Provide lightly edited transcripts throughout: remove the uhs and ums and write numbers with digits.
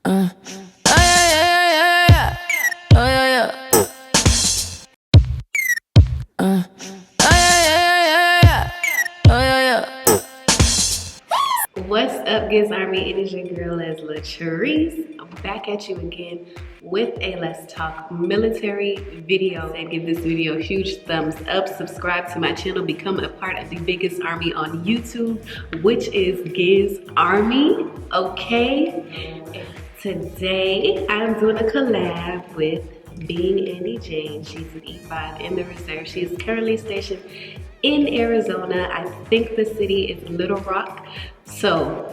Oh yeah, yeah, yeah, yeah, yeah. Oh yeah, yeah. Oh yeah, yeah, yeah, yeah. Oh yeah, yeah. What's up, Giz Army? It is your girl, Latrice. I'm back at you again with a Let's Talk military video. And give this video a huge thumbs up. Subscribe to my channel. Become a part of the biggest army on YouTube, which is Giz Army. Okay. Today I'm doing a collab with Being Andy Jane. She's an E5 in the reserve. She is currently stationed in Arizona. I think the city is Little Rock. So,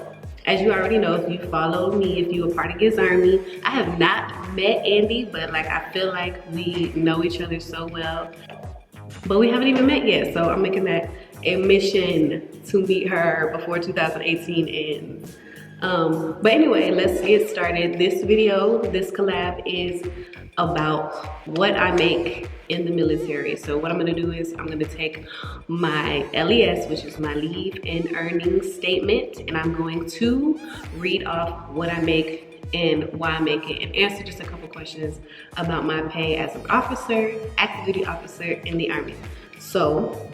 as you already know, if you follow me, if you're a part of Giz Army, I have not met Andy, but like I feel like we know each other so well. But we haven't even met yet, so I'm making that a mission to meet her before 2018 ends. But anyway, let's get started. This video, this collab is about what I make in the military. So what I'm gonna do is I'm gonna take my LES, which is my leave and earnings statement, and I'm going to read off what I make and why I make it, and answer just a couple questions about my pay as an officer, active duty officer in the Army. So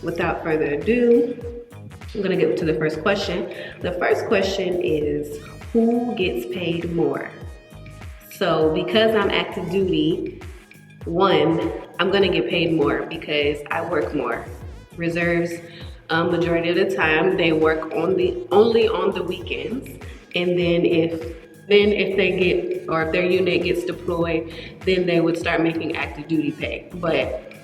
without further ado, I'm gonna get to the first question. The first question is, who gets paid more? So because I'm active duty, one, I'm gonna get paid more because I work more. Reserves, majority of the time, they work only on the weekends. And then if they get, or if their unit gets deployed, then they would start making active duty pay. But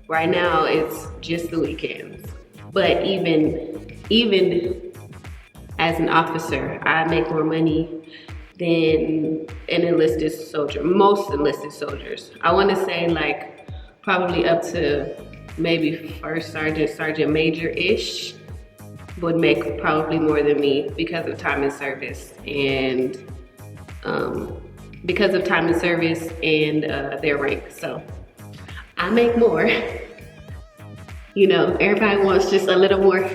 right now it's just the weekends. But even as an officer, I make more money than an enlisted soldier, most enlisted soldiers. I wanna say like probably up to maybe first sergeant, sergeant major-ish would make probably more than me because of time in service and their rank. So I make more. You know, everybody wants just a little more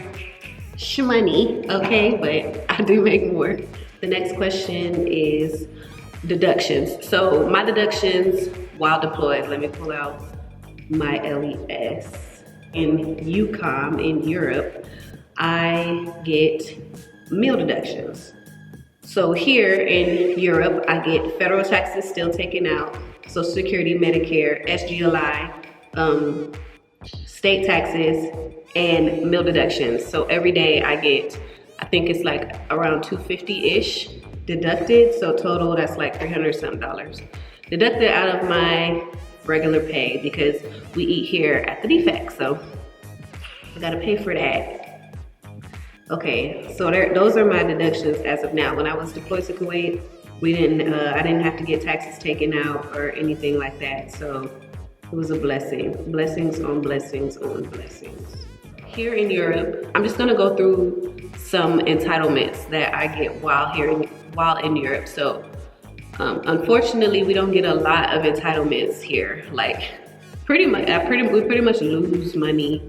shmoney, okay? But I do make more. The next question is deductions. So my deductions while deployed, let me pull out my LES. In EUCOM in Europe, I get meal deductions. So here in Europe, I get federal taxes still taken out, Social Security, Medicare, SGLI, state taxes, and meal deductions. So every day I get, I think it's like around $250-ish deducted. So total, that's like $300 something deducted out of my regular pay because we eat here at the DFAC. So I gotta pay for that. Okay, so those are my deductions as of now. When I was deployed to Kuwait, I didn't have to get taxes taken out or anything like that. So it was a blessing. Blessings on blessings on blessings. Here in Europe, I'm just gonna go through some entitlements that I get while in Europe. So unfortunately, we don't get a lot of entitlements here. Like we pretty much lose money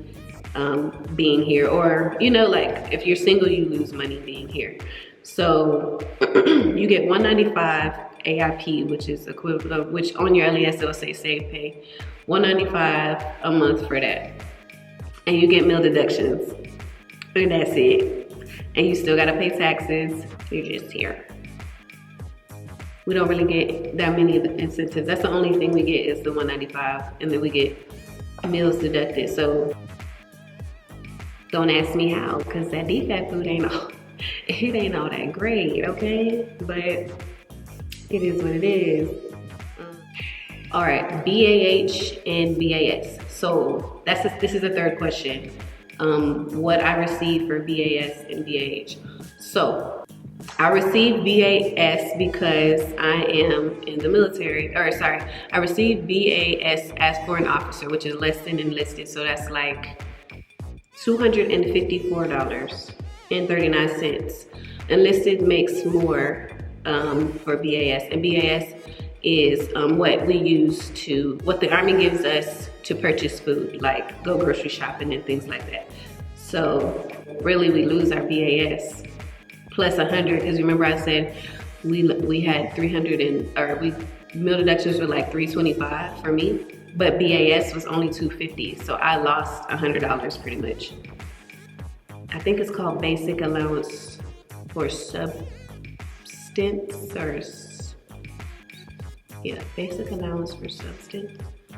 being here, or you know, like if you're single, you lose money being here. So you get $195 AIP, which is equivalent of, which on your LES it'll say save pay, $195 a month for that. And you get meal deductions, and that's it. And you still gotta pay taxes, you're just here. We don't really get that many incentives. That's the only thing we get is the $195, and then we get meals deducted. So don't ask me how, cause that DFAC food ain't all that great, okay? But it is what it is. All right, BAH and BAS. So this is the third question. What I receive for BAS and BAH. So I receive BAS because I am in the military, I receive BAS as for an officer, which is less than enlisted. So that's like $254.39. Enlisted makes more for BAS, and BAS is what the Army gives us to purchase food, like go grocery shopping and things like that. So really we lose our BAS plus 100, because remember I said we had 300 meal deductions were like 325 for me, but BAS was only 250, so I lost $100 pretty much. I think it's called basic allowance for substance, or yeah, basic allowance for substance. I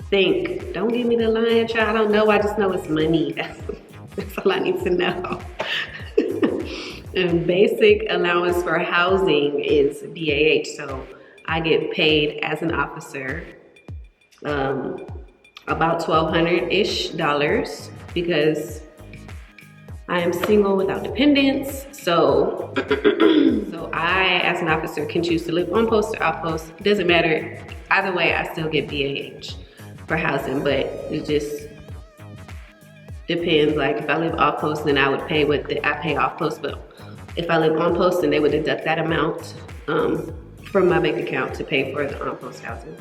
think. Don't give me the line, child. I don't know. I just know it's money. That's all I need to know. And basic allowance for housing is BAH. So I get paid as an officer about $1,200-ish because I am single without dependents. So, so I, as an officer, can choose to live on post or off post. Doesn't matter. Either way, I still get BAH for housing, but it just depends. Like if I live off post, then I would pay what I pay off post. But if I live on post, then they would deduct that amount from my bank account to pay for the on post housing.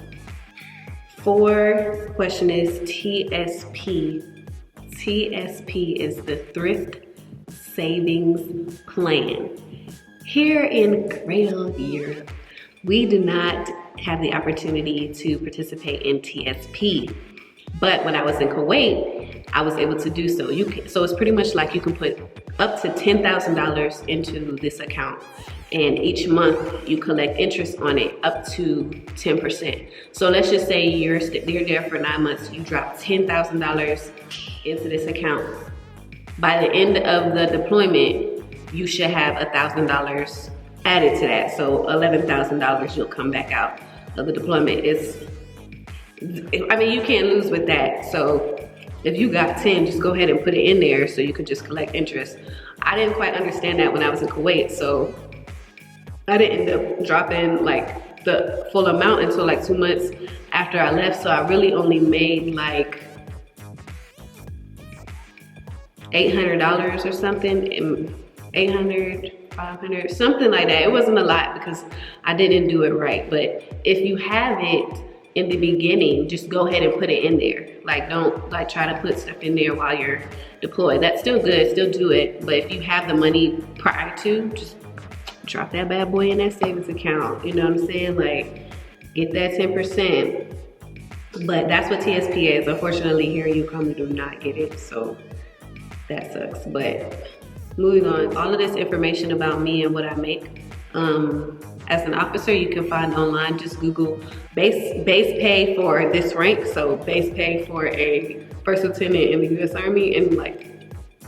4th question is TSP. TSP is the Thrift Savings Plan. Here in Cradle Europe, we do not have the opportunity to participate in TSP. But when I was in Kuwait, I was able to do so. So it's pretty much like you can put up to $10,000 into this account, and each month you collect interest on it up to 10%. So let's just say you're there for 9 months, you drop $10,000 into this account. By the end of the deployment, you should have $1,000 added to that. So $11,000 you'll come back out of the deployment. I mean, you can't lose with that. So if you got 10, just go ahead and put it in there so you could just collect interest. I didn't quite understand that when I was in Kuwait, so I didn't end up dropping like the full amount until like 2 months after I left. So I really only made like $800 or something, 800, 500, something like that. It wasn't a lot because I didn't do it right. But if you have it in the beginning, just go ahead and put it in there. Like don't like try to put stuff in there while you're deployed. That's still good, still do it. But if you have the money prior to, just drop that bad boy in that savings account. You know what I'm saying? Like get that 10%. But that's what TSP is. Unfortunately, here you probably do not get it. So that sucks. But moving on, all of this information about me and what I make as an officer, you can find online. Just Google base pay for this rank. So base pay for a first lieutenant in the U.S. Army, and like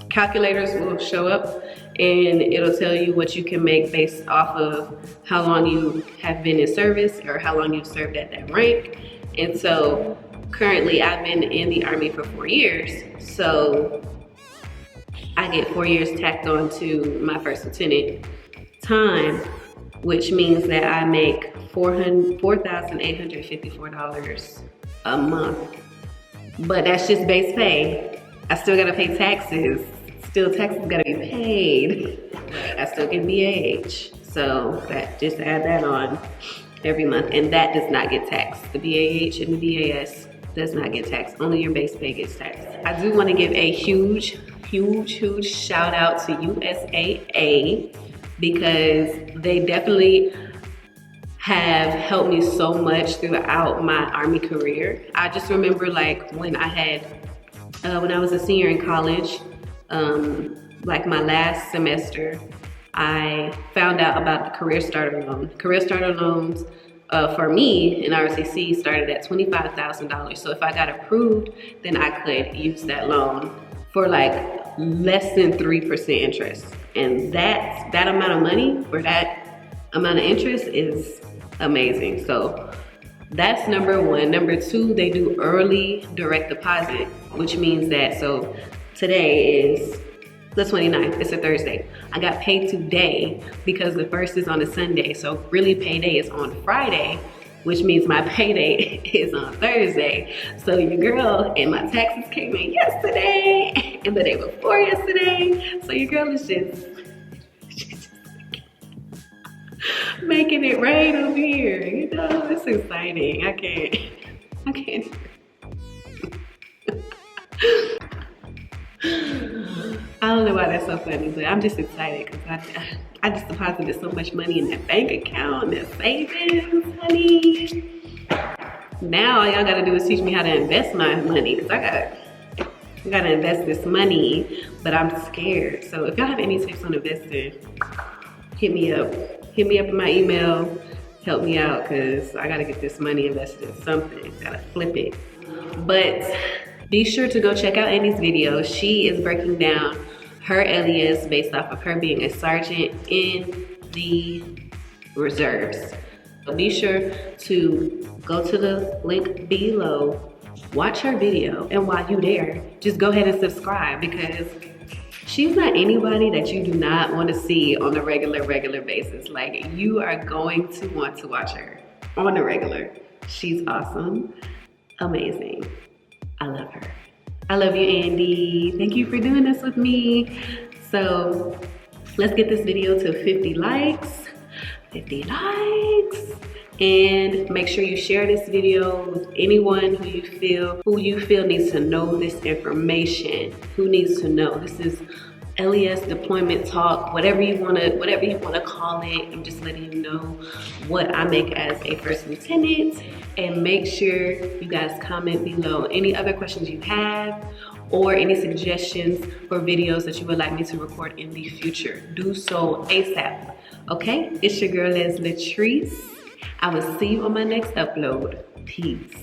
calculators will show up and it'll tell you what you can make based off of how long you have been in service or how long you've served at that rank. And so currently I've been in the Army for 4 years. So I get 4 years tacked on to my first lieutenant time, which means that I make $4,854 a month. But that's just base pay. I still gotta pay taxes. Still taxes gotta be paid. I still get BAH. So that, just add that on every month, and that does not get taxed. The BAH and the BAS does not get taxed. Only your base pay gets taxed. I do wanna give a huge shout out to USAA, because they definitely have helped me so much throughout my Army career. I just remember like when I was a senior in college, like my last semester, I found out about the Career Starter Loan. Career Starter loans for me in ROTC started at $25,000. So if I got approved, then I could use that loan for like less than 3% interest. And that amount of money for that amount of interest is amazing. So that's number one. Number two, they do early direct deposit, which means that, so today is the 29th, it's a Thursday. I got paid today because the first is on a Sunday. So really payday is on Friday, which means my payday is on Thursday. So your girl and my taxes came in yesterday and the day before yesterday. So your girl is just making it rain over here. You know, it's exciting. I can't. I don't know why why that's so funny, but I'm just excited because I just deposited so much money in that bank account, that savings, honey. Now all y'all gotta do is teach me how to invest my money because I gotta invest this money, but I'm scared. So if y'all have any tips on investing, hit me up. Hit me up in my email, help me out because I gotta get this money invested in something, gotta flip it. But be sure to go check out Annie's video. She is breaking down her alias based off of her being a sergeant in the reserves. So be sure to go to the link below, watch her video, and while you're there, just go ahead and subscribe because she's not anybody that you do not want to see on a regular basis. Like, you are going to want to watch her on a regular. She's awesome, amazing. I love her. I love you, Andy. Thank you for doing this with me. So let's get this video to 50 likes. 50 likes. And make sure you share this video with anyone who you feel needs to know this information. Who needs to know? This is LES deployment talk, whatever you wanna call it. I'm just letting you know what I make as a first lieutenant. And make sure you guys comment below any other questions you have or any suggestions for videos that you would like me to record in the future. Do so ASAP. Okay, it's your girl Les Latrice. I will see you on my next upload. Peace.